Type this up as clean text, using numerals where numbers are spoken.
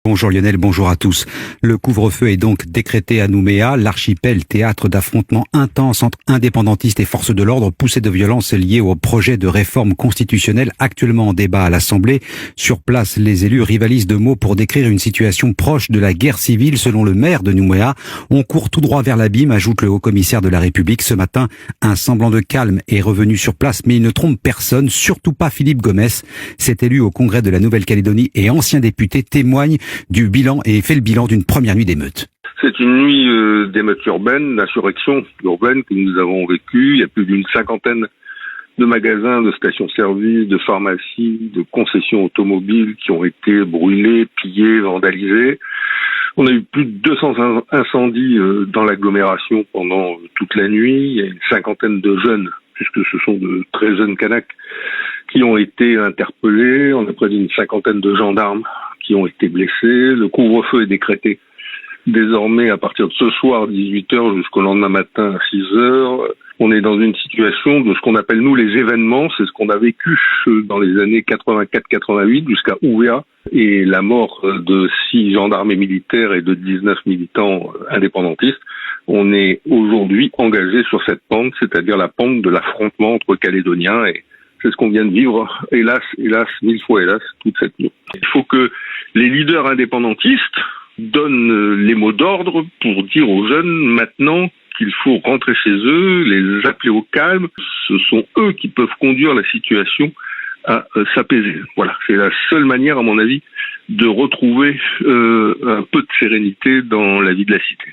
Bonjour Lionel, bonjour à tous. Le couvre-feu est donc décrété à Nouméa, l'archipel théâtre d'affrontements intenses entre indépendantistes et forces de l'ordre, poussés de violence liées au projet de réforme constitutionnelle actuellement en débat à l'Assemblée. Sur place, les élus rivalisent de mots pour décrire une situation proche de la guerre civile selon le maire de Nouméa. On court tout droit vers l'abîme, ajoute le haut-commissaire de la République. Ce matin, un semblant de calme est revenu sur place, mais il ne trompe personne, surtout pas Philippe Gomès. Cet élu au Congrès de la Nouvelle-Calédonie et ancien député témoigne du bilan et fait le bilan d'une première nuit d'émeute. C'est une nuit d'émeute urbaine, d'insurrection urbaine que nous avons vécue. Il y a plus d'une cinquantaine de magasins, de stations-service, de pharmacies, de concessions automobiles qui ont été brûlés, pillés, vandalisés. On a eu plus de 200 incendies dans l'agglomération pendant toute la nuit. Il y a une cinquantaine de jeunes, puisque ce sont de très jeunes Kanaks, qui ont été interpellés. On a près d'une cinquantaine de gendarmes qui ont été blessés. Le couvre-feu est décrété désormais à partir de ce soir 18h jusqu'au lendemain matin à 6h. On est dans une situation de ce qu'on appelle nous les événements. C'est ce qu'on a vécu dans les années 84-88 jusqu'à Ouvéa et la mort de 6 gendarmes et militaires et de 19 militants indépendantistes. On est aujourd'hui engagé sur cette pente, c'est-à-dire la pente de l'affrontement entre Calédoniens, et c'est ce qu'on vient de vivre, hélas, 1000 fois hélas, toute cette nuit. Il faut que les leaders indépendantistes donnent les mots d'ordre pour dire aux jeunes maintenant qu'il faut rentrer chez eux, les appeler au calme. Ce sont eux qui peuvent conduire la situation à s'apaiser. Voilà, c'est la seule manière, à mon avis, de retrouver un peu de sérénité dans la vie de la cité.